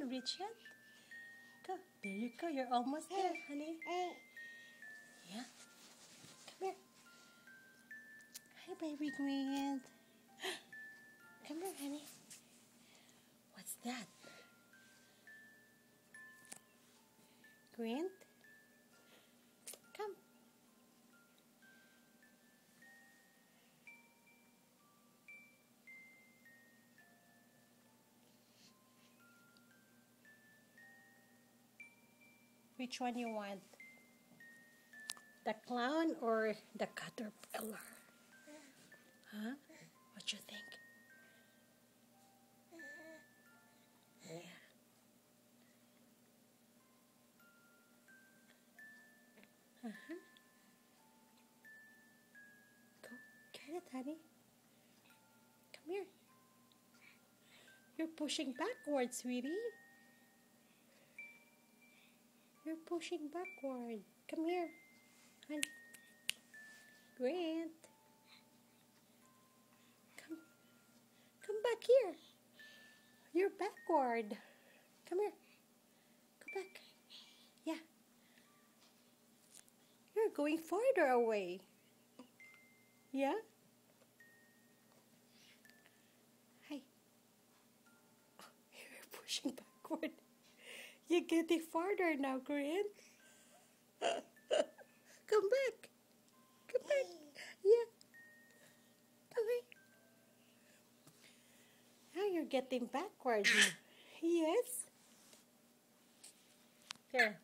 haven't reached yet. Go. There you go. You're almost there, honey. Yeah. Come here. Hi, baby Grant. Come here, honey. What's that? Grant? Come. Which one you want? The clown or the caterpillar? Huh? What you think? Yeah. Uh-huh. Go. Get it, honey. Come here. You're pushing backwards, sweetie. You're pushing backward. Come here. Honey. Grant. Come back here. You're backward. Come here. Go back. Yeah. You're going farther away. Yeah? Hi. Oh, you're pushing backward. You're getting farther now, Grant. Come back. Come back. Yeah. Okay. Now you're getting backward. Yes. Here.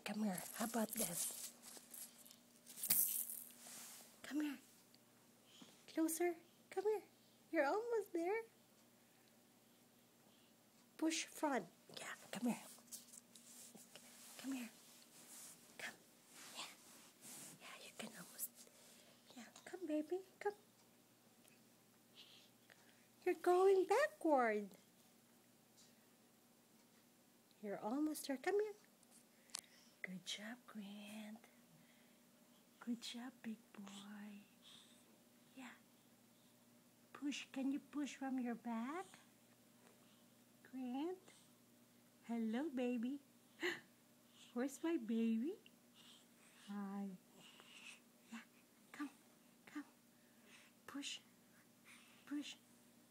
Come here. How about this? Come here. Closer. Come here. You're almost there. Push front. Yeah. Come here. Come here. Come. Yeah. Yeah, you can almost. Yeah. Come, baby. Come. You're going backward. You're almost there. Come here. Good job, Grant. Good job, big boy. Yeah. Push. Can you push from your back? Grant? Hello, baby. Where's my baby? Hi. Yeah. Come. Come. Push. Push.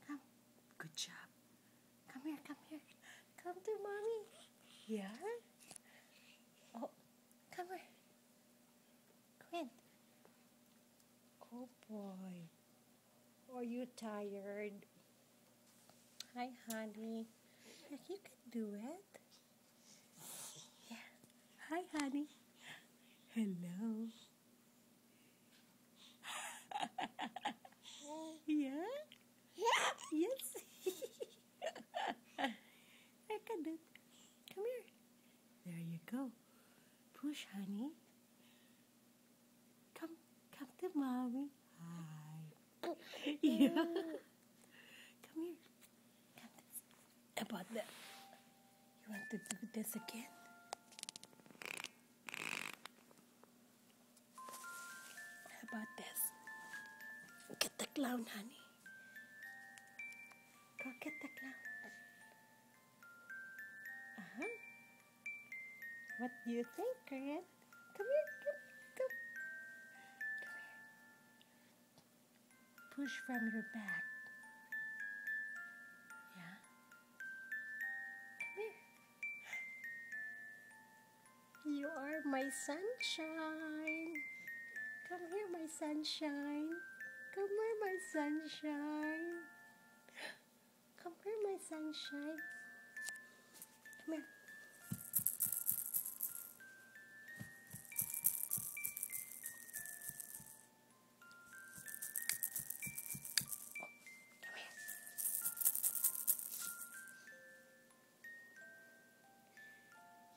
Come. Good job. Come here. Come here. Come to mommy. Yeah? Oh, come here. Grant. Oh boy. Are you tired? Hi, honey. You can do it. Yeah. Hi, honey. Hello. Yeah? Yes. I can do it. Come here. There you go. Push, honey. Come to mommy. Hi. Yeah. Come here. Come this. About that. You want to do this again? How about this? Get the clown, honey. Go get the clown. Uh-huh. What do you think, Grant? Come here, come. Come here. Push from your back. Yeah. Come here. You are my sunshine. Come here, my sunshine. Come here, my sunshine. Come here, my sunshine. Come here.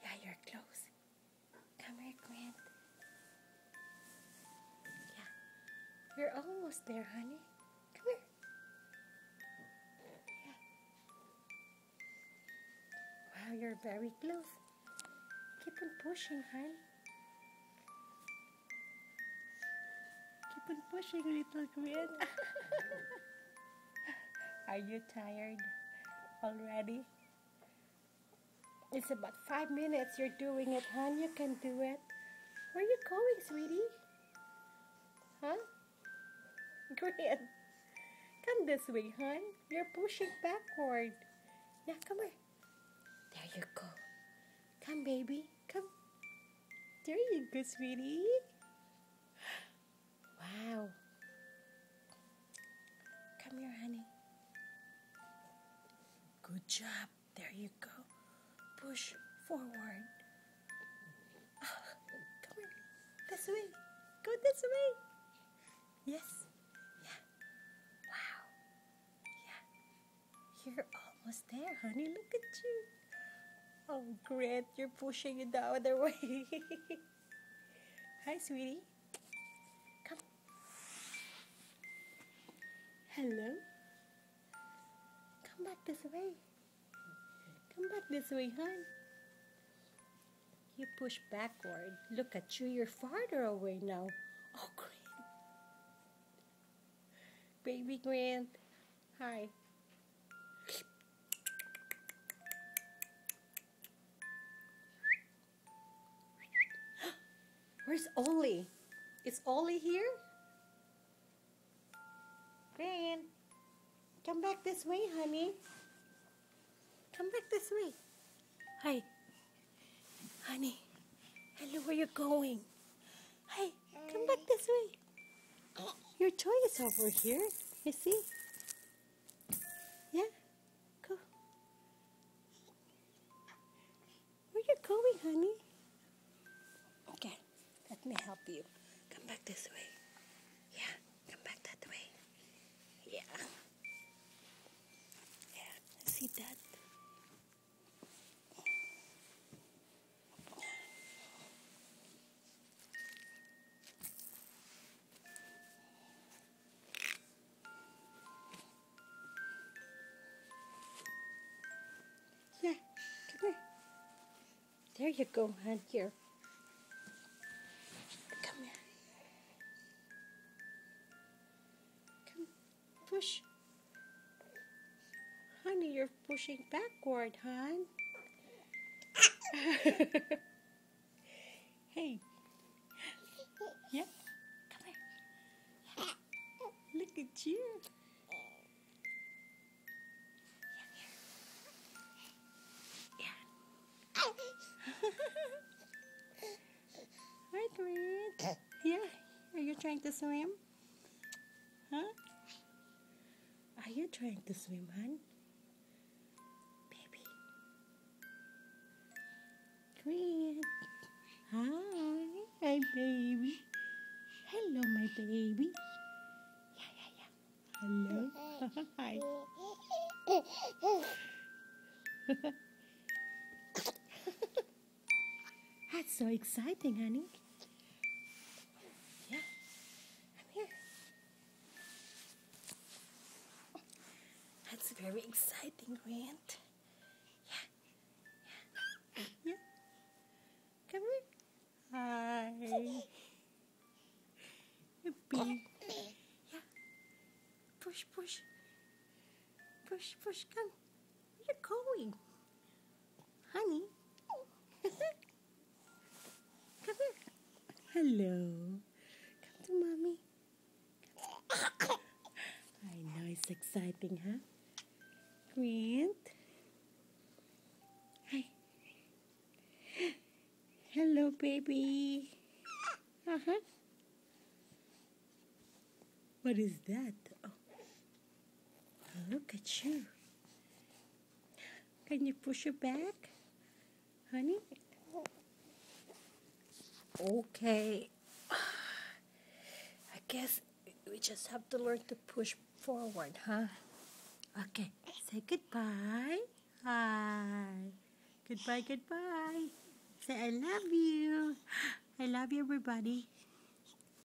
Yeah, you're close. Come here, Grant. Yeah. You're almost there, honey. Come here. Yeah. Wow, you're very close. Keep on pushing, hon. Keep on pushing, little Grant. Are you tired already? It's about 5 minutes you're doing it, hon. You can do it. Where are you going, sweetie? Huh? Grant. Come this way, hon. You're pushing backward. Yeah, come here. There you go. Come, baby. Come. There you go, sweetie. Wow. Come here, honey. Good job. There you go. Push forward. Come here. This way. Go this way. Yes. Yeah. Wow. Yeah. You're almost there, honey. Look at you. Oh, great. You're pushing it the other way. Hi, sweetie. Come. Hello. Come back this way. Come back this way, hon. You push backward. Look at you. You're farther away now. Oh, great. Baby Grant. Hi. Where's Ollie? Is Ollie here? Grant. Come back this way, honey. Come back this way. Hi. Honey. Hello, where you going? Hi. Come back this way. Your toy is over here. You see? Yeah? Go. Where you going, honey? Okay. Let me help you. Come back this way. Yeah. Come back that way. Yeah. Yeah. See that? Yeah. Come here. There you go, hon. Here. Come here. Come. Push. Honey, you're pushing backward, hon. Hey. Yeah. Come here. Yeah. Look at you. Yeah. Hi, Grant. Yeah. Are you trying to swim? Huh? Are you trying to swim, hon? Baby. Grant. Hi. Hi, baby. Hello, my baby. Yeah. Hello. Hi. That's so exciting, honey. Yeah. I'm here. That's very exciting, Grant. Yeah. Come here. Hi. Yippee. Yeah. Push. Push. Come. Where you going? Honey. Come here. Hello. Come to mommy. I know it's exciting, huh? Grant. Hi. Hello, baby. Uh-huh. What is that? Oh. Look at you. Can you push it back? Honey? Okay. I guess we just have to learn to push forward, huh? Okay. Say goodbye. Hi. Goodbye. Say I love you. I love you, everybody.